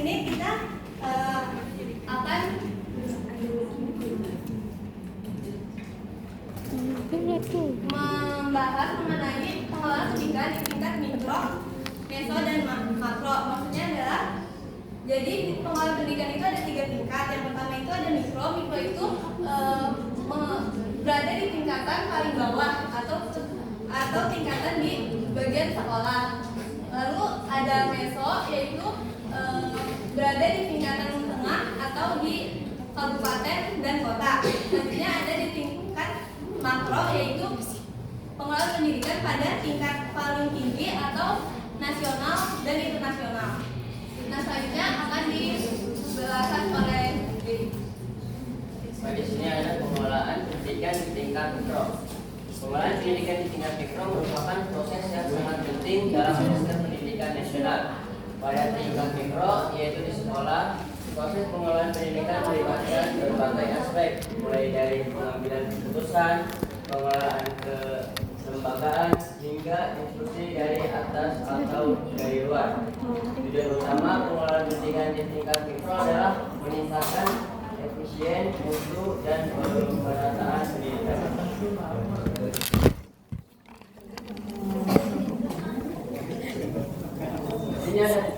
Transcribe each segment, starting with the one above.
sini kita akan membahas mengenai pengelolaan pendidikan di tingkat mikro, meso, dan makro. Maksudnya adalah, jadi pengelolaan pendidikan itu ada 3 tingkat. Yang pertama itu ada mikro. Mikro itu berada di tingkatan paling bawah atau tingkatan di bagian sekolah. Lalu ada meso, yaitu berada di tingkatan tengah atau di kabupaten dan kota. Selanjutnya ada di tingkat makro, yaitu pengelolaan pendidikan pada tingkat paling tinggi atau nasional dan internasional. Nah, selanjutnya akan dijelaskan oleh Diri. Di sini ada pengelolaan pendidikan di tingkat mikro. Pengelolaan pendidikan di tingkat mikro merupakan proses yang sangat penting dalam proses pendidikan nasional. Pada tingkat mikro, yaitu di sekolah, proses pengelolaan pendidikan melibatkan berbagai aspek, mulai dari pengambilan keputusan, pengelolaan kelembagaan, hingga instruksi dari atas atau dari luar. Tujuan utama pengelolaan pendidikan di tingkat mikro adalah meningkatkan efisien, mutu, dan pemerataan pendidikan. Ini ada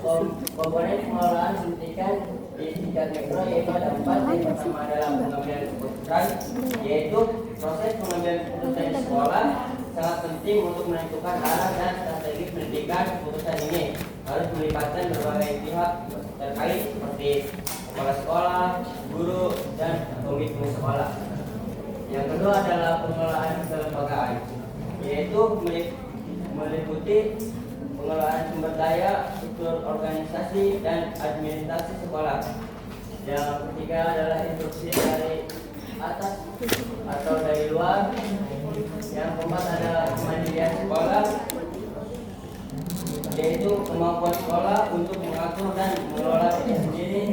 komponen pengelolaan pendidikan di tingkat mikro, yaitu ada 4. Yang pertama adalah pengambilan keputusan, yaitu proses pengambilan keputusan di sekolah sangat penting untuk menentukan arah dan strategi pendidikan. Keputusan ini harus melibatkan berbagai pihak terkait seperti kepala sekolah, guru, dan komite sekolah. Yang kedua adalah pengelolaan kelembagaan, yaitu meliputi pengelolaan sumber daya, struktur organisasi, dan administrasi sekolah. Yang ketiga adalah instruksi dari atas atau dari luar. Yang keempat adalah kemandirian sekolah, yaitu kemampuan sekolah untuk mengatur dan mengelola diri sendiri,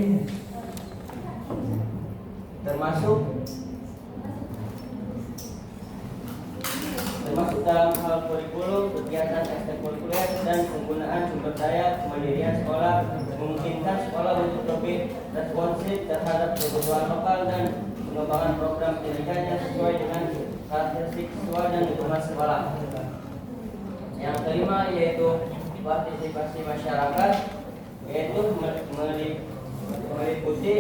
termasuk dalam hal kurikulum, kegiatan ekstrakurikuler, dan penggunaan sumber daya. Kemandirian sekolah memungkinkan sekolah untuk lebih responsif terhadap kebutuhan lokal dan pengembangan program pendidikan yang sesuai dengan karakteristik siswa dan lingkungan sekolah. Yang kelima yaitu partisipasi masyarakat, yaitu meliputi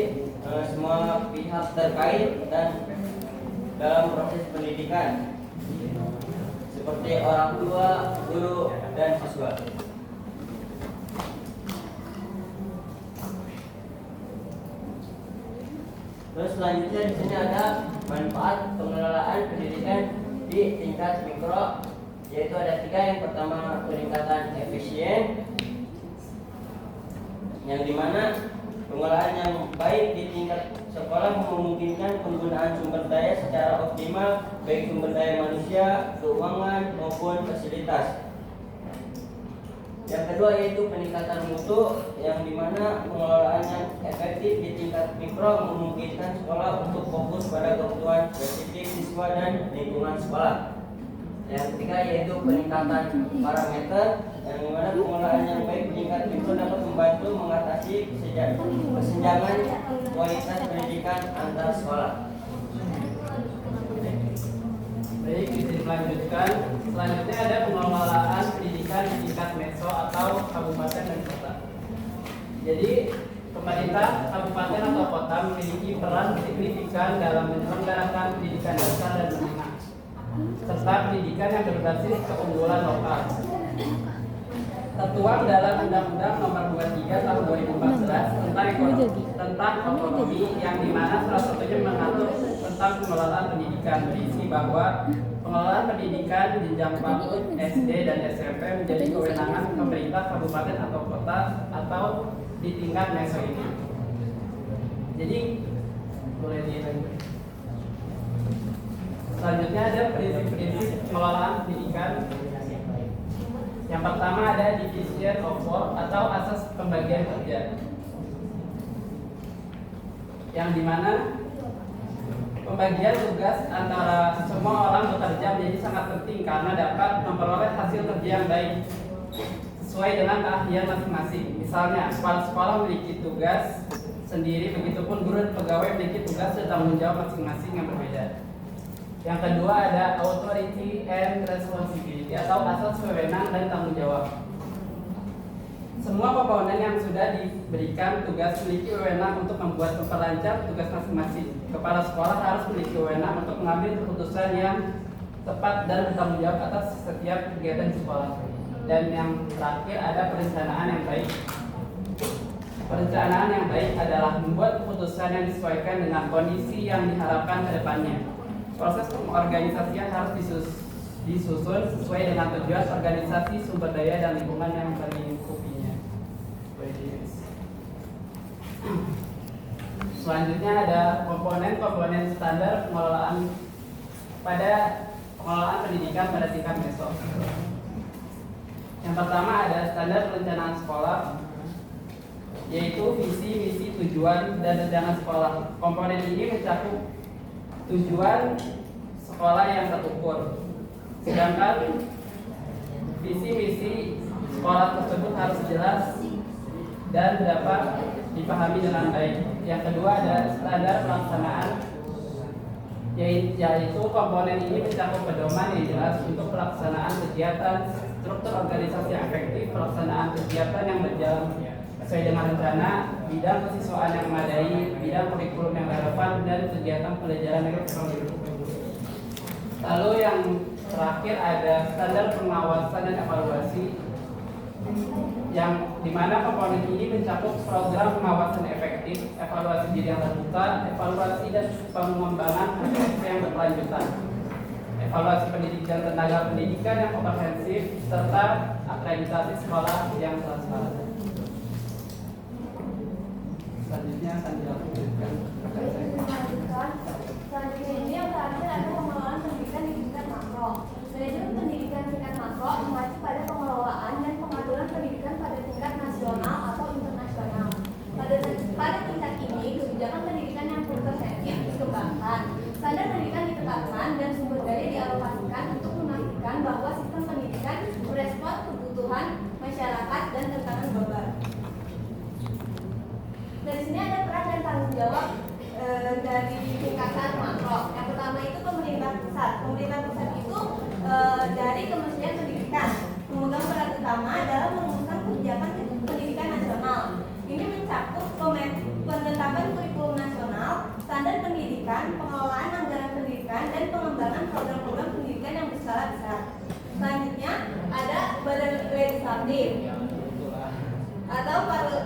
semua pihak terkait dan dalam proses pendidikan, seperti orang tua, guru, dan siswa. Terus selanjutnya di sini ada manfaat pengelolaan pendidikan di tingkat mikro, yaitu ada 3. Yang pertama peningkatan efisien, yang dimana pengelolaan yang baik di tingkat sekolah memungkinkan penggunaan sumber daya secara optimal, baik sumber daya manusia, keuangan, maupun fasilitas. Yang kedua yaitu peningkatan mutu, yang dimana pengelolaan yang efektif di tingkat mikro memungkinkan sekolah untuk fokus pada kebutuhan spesifik siswa dan lingkungan sekolah. Yang ketiga yaitu peningkatan parameter, yang dimana pengelolaan yang baik di tingkat mikro dapat membantu mengatasi kesenjangan kualitas pendidikan antar sekolah. Baik, bisa dilanjutkan. Selanjutnya ada pengelolaan pendidikan di tingkat meso atau kabupaten dan kota. Jadi, pemerintah kabupaten atau kota memiliki peran signifikan dalam menyelenggarakan pendidikan dasar dan menengah, serta pendidikan yang berbasis keunggulan lokal. Tertuang dalam Undang-Undang Nomor 23 Tahun 2014 tentang otonomi, yang dimana salah satunya mengatur tentang pengelolaan pendidikan, berisi bahwa pengelolaan pendidikan jenjang PAUD, SD, dan SMP menjadi kewenangan pemerintah kabupaten atau kota atau di tingkat meso ini. Jadi boleh dilanjut. Selanjutnya ada prinsip-prinsip pengelolaan pendidikan. Yang pertama ada division of work atau asas pembagian kerja, yang dimana pembagian tugas antara semua orang bekerja menjadi sangat penting karena dapat memperoleh hasil kerja yang baik sesuai dengan keahlian masing-masing. Misalnya, kepala sekolah memiliki tugas sendiri, begitupun guru dan pegawai memiliki tugas dan tanggung jawab masing-masing yang berbeda. Yang kedua ada authority and responsibility atau asas wewenang dan tanggung jawab. Semua komponen yang sudah diberikan tugas memiliki wewenang untuk membuat memperlancar tugas masing-masing. Kepala sekolah harus memiliki wewenang untuk mengambil keputusan yang tepat dan bertanggung jawab atas setiap kegiatan di sekolah. Dan yang terakhir ada perencanaan yang baik. Perencanaan yang baik adalah membuat keputusan yang disesuaikan dengan kondisi yang diharapkan ke depannya. Proses pengorganisasian harus disusun sesuai dengan tujuan organisasi, sumber daya, dan lingkungan yang melingkupinya. Selanjutnya ada komponen-komponen standar pengelolaan pada pengelolaan pendidikan pada tingkat meso. Yang pertama ada standar perencanaan sekolah, yaitu visi, misi, tujuan, dan rencana sekolah. Komponen ini mencakup tujuan sekolah yang terukur. Sedangkan visi misi sekolah tersebut harus jelas dan dapat dipahami dengan baik. Yang kedua ada standar pelaksanaan, yaitu komponen ini mencakup pedoman yang jelas untuk pelaksanaan kegiatan, struktur organisasi yang efektif, pelaksanaan kegiatan yang berjalan sesuai dengan rencana, bidang kesiswaan yang memadai, bidang kurikulum yang relevan, dan kegiatan pelajaran yang elektronik. Lalu yang terakhir ada standar pengawasan dan evaluasi, yang dimana komponen ini mencakup program pengawasan efektif, evaluasi diri yang terbuka, evaluasi dan pengembangan proses yang berkelanjutan, evaluasi pendidikan tenaga pendidikan yang komprehensif, serta akreditasi sekolah yang transparan. Selanjutnya akan dilakukan. Selanjutnya ini yang terakhir ada pengelolaan pendidikan di tingkat makro. Manajemen pendidikan tingkat makro mengacu pada pengelolaan dan pengaturan pendidikan pada tingkat nasional atau internasional. Pada tingkat ini, kebijakan pendidikan yang komprehensif dikembangkan, standar pendidikan ditetapkan, dan sumber daya dialokasikan untuk memastikan bahwa sistem pendidikan merespon kebutuhan masyarakat dan tantangan global. Dari sini ada peran dan tanggung jawab dari tingkatan makro. Yang pertama itu pemerintah pusat. Pemerintah pusat itu dari Kementerian Pendidikan memegang peran utama dalam merumuskan kebijakan pendidikan nasional. Ini mencakup penetapan kurikulum nasional, standar pendidikan, pengelolaan anggaran pendidikan, dan pengembangan program-program pendidikan yang berskala besar. Selanjutnya ada badan legislatif atau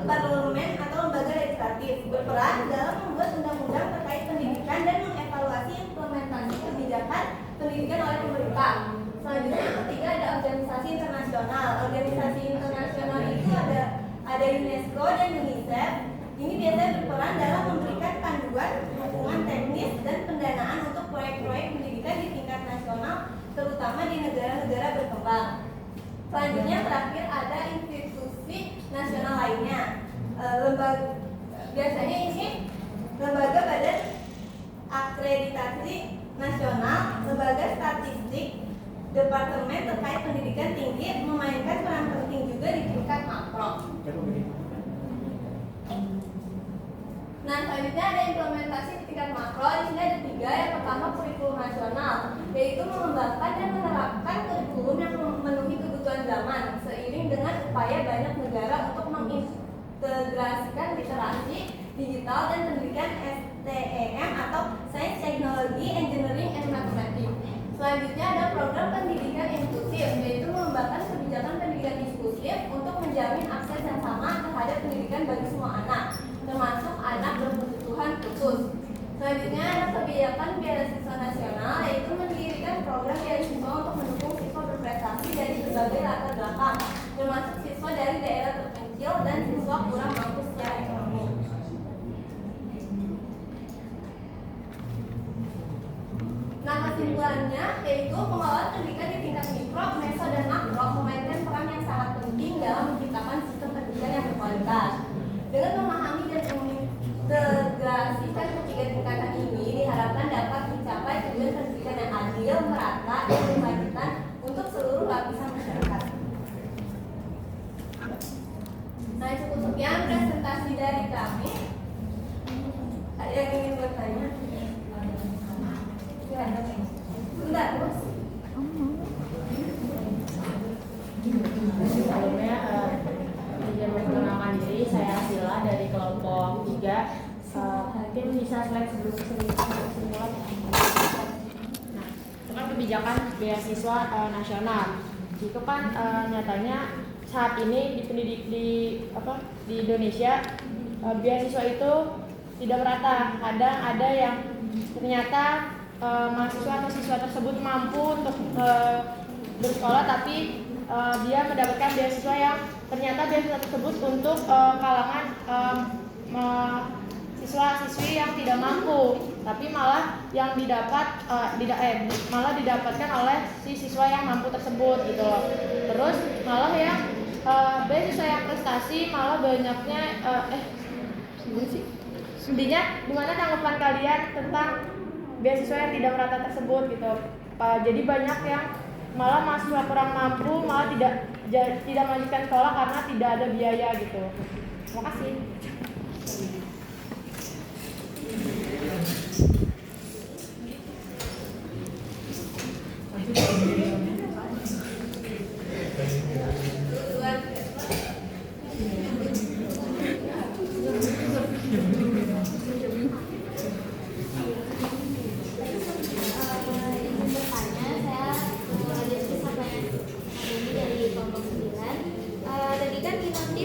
parlemen atau lembaga legislatif berperan dalam membuat undang-undang terkait pendidikan dan mengevaluasi implementasi kebijakan pendidikan oleh pemerintah. Selanjutnya ketiga ada organisasi internasional. Organisasi internasional itu ada UNESCO dan UNICEF. Ini biasanya berperan dalam memberikan panduan, dukungan teknis, dan pendanaan untuk proyek-proyek pendidikan di tingkat nasional, terutama di negara-negara berkembang. Selanjutnya terakhir ada institusi nasional lainnya. Biasanya ini lembaga badan akreditasi nasional, lembaga statistik, departemen terkait pendidikan tinggi memainkan peran penting juga di tingkat makro. Nah, selanjutnya ada implementasi di tingkat makro. Di sini ada tiga. Yang pertama kurikulum nasional, yaitu mengembangkan dan menerapkan kurikulum yang memenuhi kebutuhan zaman seiring dengan upaya banyak negara untuk mengintegrasikan literasi digital dan pendidikan STEM atau Science, Technology, Engineering, and Mathematics. Selanjutnya ada program pendidikan inklusif, yaitu mengembangkan kebijakan pendidikan inklusif untuk menjamin akses yang sama terhadap pendidikan bagi semua anak, termasuk anak berkebutuhan khusus. Selanjutnya ada kebijakan beasiswa nasional, yaitu mendirikan program beasiswa untuk mendukung siswa berprestasi dari berbagai latar belakang, termasuk siswa dari daerah terpencil dan siswa kurang mampu secara ekonomi. Nah, kesimpulannya yaitu pengelolaan pendidikan di tingkat mikro, meso, dan makro memainkan peran yang sangat penting dalam menciptakan sistem pendidikan yang berkualitas. Dengan memahami dan mengintegrasikan ketiga tingkatan ini, diharapkan dapat mencapai tujuan pendidikan yang adil, merata, dan berkelanjutan untuk seluruh lapisan masyarakat. yang ingin bertanya? Bentar, Bos. Sebelumnya izin memperkenalkan diri, saya Asila dari kelompok 3. Mungkin bisa slide semula. Nah, itu kan kebijakan beasiswa nasional. Itu kan nyatanya saat ini di Indonesia beasiswa itu tidak merata. Kadang ada yang ternyata mahasiswa atau siswa tersebut mampu untuk bersekolah, tapi dia mendapatkan beasiswa yang ternyata beasiswa tersebut untuk kalangan siswa-siswi yang tidak mampu, tapi malah yang malah didapatkan oleh si siswa yang mampu tersebut gitu loh. Terus malah yang beasiswa yang prestasi malah banyaknya intinya gimana tanggapan kalian tentang beasiswa yang tidak merata tersebut gitu. Jadi banyak yang malah mahasiswa kurang mampu malah tidak melanjutkan sekolah karena tidak ada biaya gitu. Terima kasih.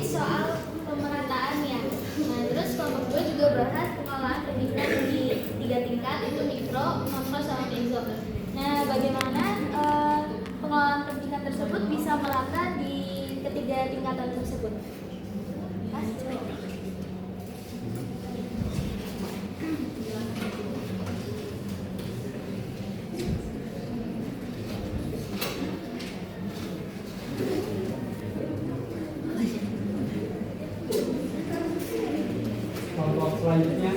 Soal pemerataan ya. Nah, terus kelompok 2 juga bahas pengolahan pendidikan di 3 tingkat, itu mikro, makro, sama meso. Nah, bagaimana pengolahan pendidikan tersebut bisa merata di ketiga tingkatan tersebut? Kelompok selanjutnya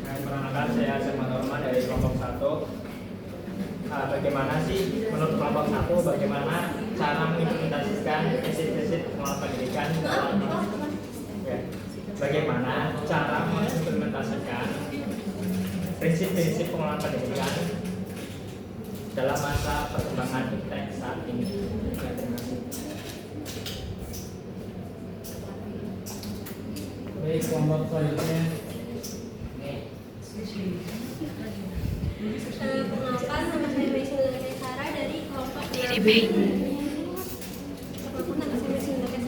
Perkenalkan, saya Asema Norma dari kelompok 1. Bagaimana sih menurut kelompok 1 bagaimana cara mengimplementasikan prinsip-prinsip pengelolaan pendidikan bagaimana cara mengimplementasikan prinsip-prinsip pengelolaan pendidikan dalam masa perkembangan iptek saat ini? Terima kasih. Baik, kelompok selanjutnya Perkenalkan, nama saya Meisel Kesara dari kelompok 6.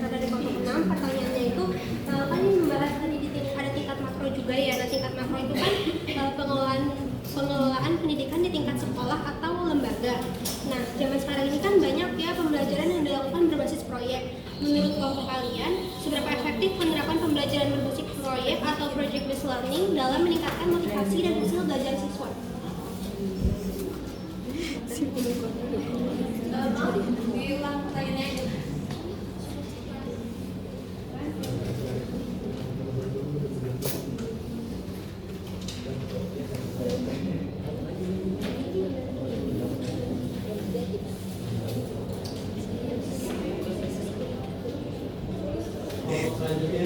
Dari kelompok 6, pertanyaannya itu kan ini membahas tadi ada tingkat makro juga ya. Nah, tingkat makro itu kan pengelolaan pendidikan di tingkat sekolah atau lembaga. Nah, zaman sekarang ini kan banyak ya pembelajaran yang dilakukan berbasis proyek. Menurut kelompok kalian, seberapa efektif penerapan pembelajaran berbasis proyek atau project based learning dalam meningkatkan motivasi dan hasil belajar siswa? Diulang pertanyaannya. kelompok selanjutnya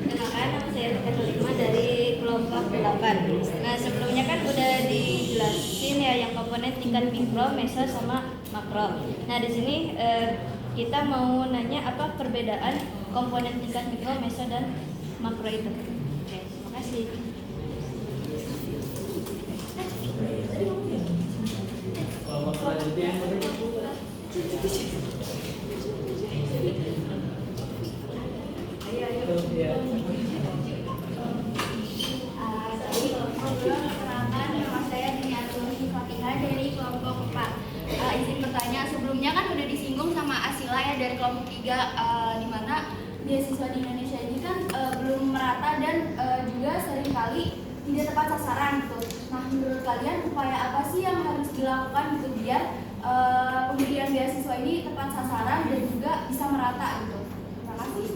Perkenalkan, nama saya Tika Sulima dari kelompok 8. Nah, sebelumnya kan udah dijelasin ya yang komponen tingkat mikro, meso, sama makro. Nah, di sini kita mau nanya apa perbedaan komponen tingkat mikro, meso, dan makro itu. Oke, terima kasih. kelompok selanjutnya Perkenalkan, nama saya Diniatuni Fatihah dari kelompok 4. Izin bertanya, sebelumnya kan udah disinggung sama Asila ya dari kelompok 3, di mana beasiswa di Indonesia ini kan belum merata dan juga seringkali tidak tepat sasaran gitu. Nah, menurut kalian upaya apa sih yang harus dilakukan gitu biar pemberian beasiswa ini tepat sasaran dan juga bisa merata gitu? Terima kasih.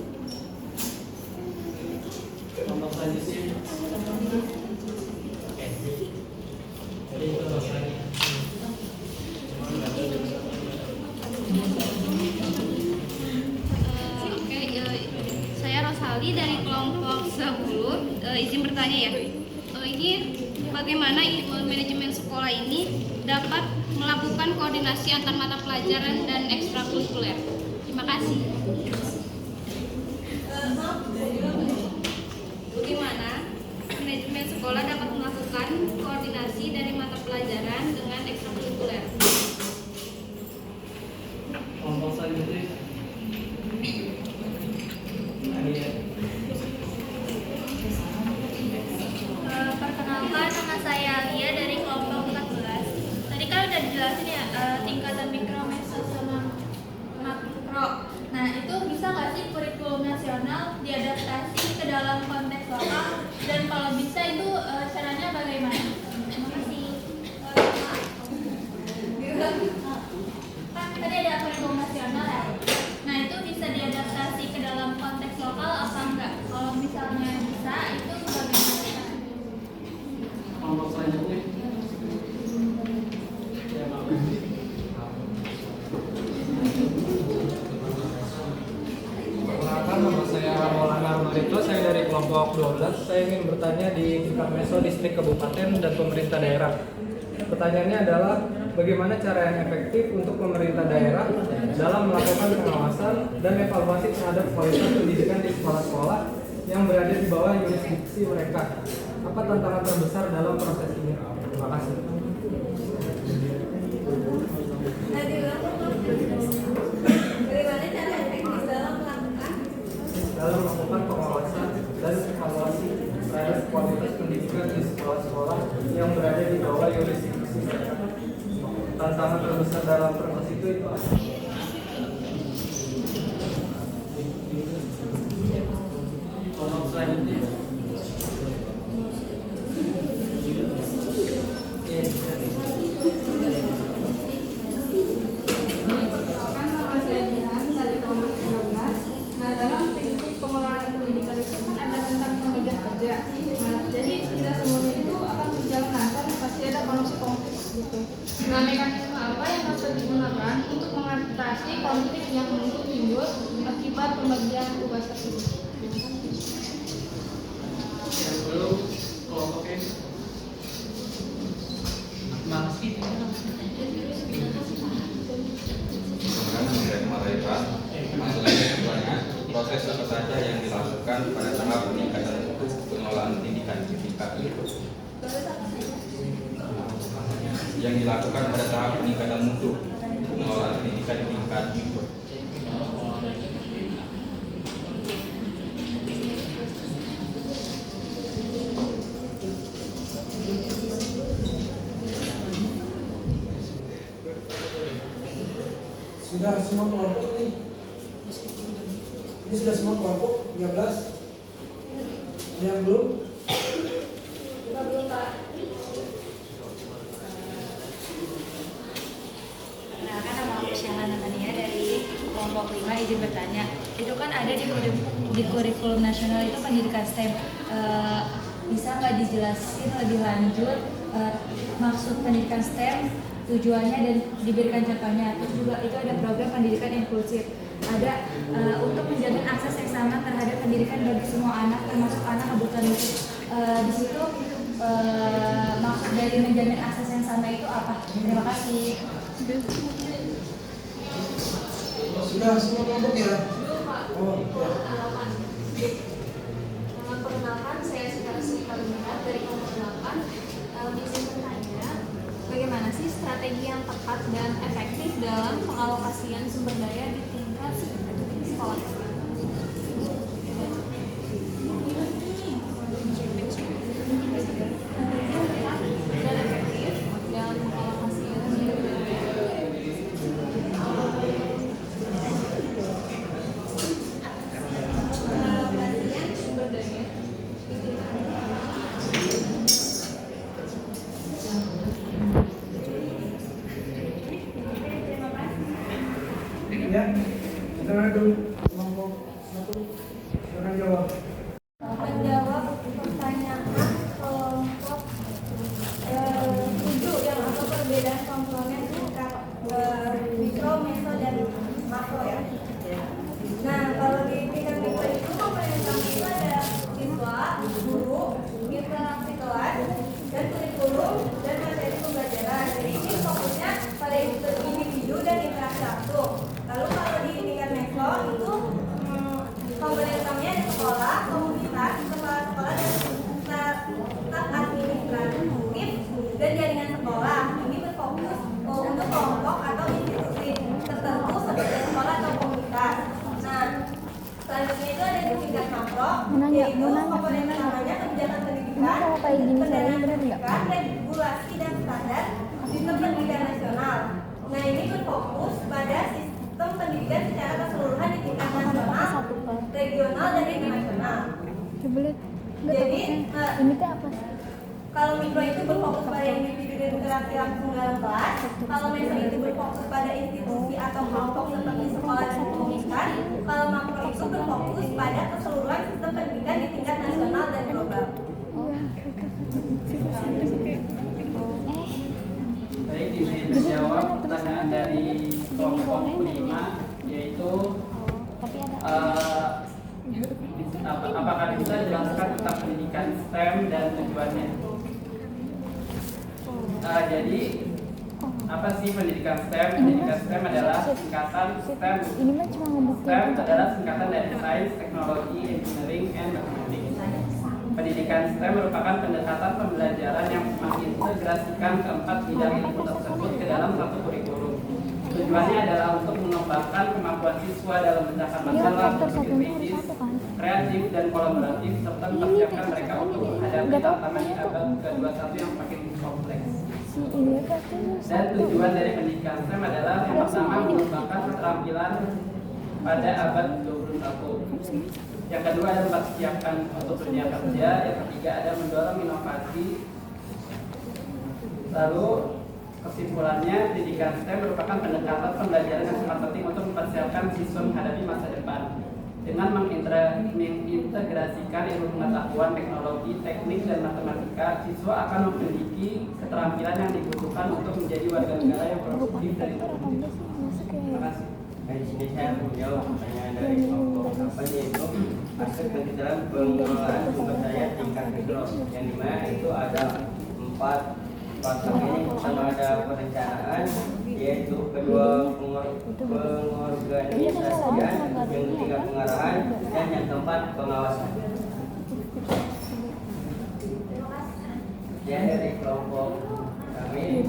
kelompok selanjutnya bertanya ya, ini bagaimana manajemen sekolah ini dapat melakukan koordinasi antar mata pelajaran dan ekstrakurikuler? Terima kasih. Bagaimana manajemen sekolah dapat melakukan koordinasi dari mata pelajaran dengan ekstrakurikuler? Kelompok selanjutnya. Perkenalkan, nama saya Alia dari kelompok 14. Tadi kan udah dijelasin ya tingkatan mikro, meso, sama makro. Nah, itu bisa nggak sih kurikulum nasional diadaptasi ke dalam konteks lokal? Dan kalau bisa itu caranya bagaimana? Terima kasih. Kan tadi ada kurikulum nasional ya. Nah, itu bisa diadaptasi ke dalam konteks lokal apa enggak? Kalau misalnya bisa, itu bagaimana? Kelompok selanjutnya. Perkenalkan, nama saya Maulana Armarito, saya dari kelompok 12. Saya ingin bertanya di tingkat meso distrik kabupaten dan pemerintah daerah. Pertanyaannya adalah bagaimana cara yang efektif untuk pemerintah daerah dalam melakukan pengawasan dan evaluasi terhadap kualitas pendidikan di sekolah-sekolah yang berada di bawah yurisdiksi mereka. Apa tantangan terbesar dalam proses ini? Terima kasih. Bagaimana cara efektif dalam melakukan Pengawasan dan evaluasi terhadap kualitas pendidikan di sekolah-sekolah yang berada di bawah yurisdiksi mereka. Tantangan terbesar dalam proses itu apa? Kelompok selanjutnya. Nah, dalam prinsip pengelolaan pendidikan itu kan ada tentang pembagian kerja. Nah, jadi tidak semuanya itu akan berjalan lancar, pasti ada konflik gitu. Nah, mekanisme apa yang harus digunakan untuk mengatasi konflik yang mungkin timbul akibat pembagian tugas tersebut? Yang belum kelompoknya. Masih. Proses apa saja yang dilakukan pada tahap peningkatan mutu pengelolaan pendidikan di tingkat mikro? Yang dilakukan pada tahap peningkatan mutu pengelolaan pendidikan di tingkat mikro. Sudah semua kelompok ini? Ini sudah semua kelompok 13? Ada yang belum? Perkenalkan, nama aku Syahla Natania dari kelompok 5, izin bertanya. Itu kan ada di kurikulum nasional itu pendidikan STEM. Bisa nggak dijelasin lebih lanjut maksud pendidikan STEM, tujuannya dan diberikan contohnya. Terus juga itu ada program pendidikan inklusif. Ada untuk menjamin akses yang sama terhadap pendidikan bagi semua anak, termasuk anak kebutuhan khusus. Di situ maksud dari menjamin akses yang sama itu apa? Terima kasih. Sudah semua kelompok ya? Oh, ya. Perkenalkan, saya Sri Karunia dari kelompok 8. Izin bertanya, bagaimana sih strategi yang tepat dan efektif dalam pengalokasian sumber daya di tingkat sekolah? Dan efektif dalam pengalokasian sumber daya. Pengalokasian sumber daya. Ya, kita dulu. pendanaan regulasi dan standar sistem pendidikan nasional. Nah, ini berfokus pada sistem pendidikan secara keseluruhan di tingkat nasional, regional, dan internasional. Jadi, ini tuh apa? kalau mikro itu berfokus pada individu dan interaksi langsung dalam kelas, kalau meso itu berfokus pada institusi atau kelompok seperti sekolah dan komunitas, kalau makro itu berfokus pada keseluruhan sistem pendidikan di tingkat nasional dan global. Baik, izin menjawab pertanyaan dari kelompok 5, yaitu apakah bisa dijelaskan tentang pendidikan STEM dan tujuannya? Jadi apa sih pendidikan STEM? Pendidikan STEM adalah singkatan STEM. STEM adalah singkatan dari Science, Technology, Engineering, and Mathematics. Pendidikan STEM merupakan pendekatan pembelajaran yang mengintegrasikan keempat bidang ilmu tersebut ke dalam satu kurikulum. Tujuannya adalah untuk mengembangkan kemampuan siswa dalam mencakap masalah, berpikir kritis, kreatif, dan kolaboratif, serta mempersiapkan mereka untuk menghadapi tantangan di abad ke-21 yang makin kompleks. Dan tujuan dari pendidikan STEM adalah yang pertama mengembangkan keterampilan pada abad 21. Yang kedua ada mempersiapkan untuk dunia kerja. Yang ketiga ada mendorong inovasi. Lalu kesimpulannya, pendidikan STEM merupakan pendekatan pembelajaran yang sangat penting untuk mempersiapkan siswa menghadapi masa depan. Dengan mengintegrasikan ilmu pengetahuan, teknologi, teknik, dan matematika, siswa akan memiliki keterampilan yang dibutuhkan untuk menjadi warga negara yang produktif dan inklusif. Terima kasih. Nah, di sini saya menjawab pertanyaan dari kelompok 8, yaitu aspek dalam pengelolaan sumber daya tingkat mikro, yang dimana itu ada 4 pasal ini. Pertama ada perencanaan, yaitu kedua pengorganisasian, yang ketiga pengarahan, dan yang keempat pengawasan. Ya, dari kelompok kami.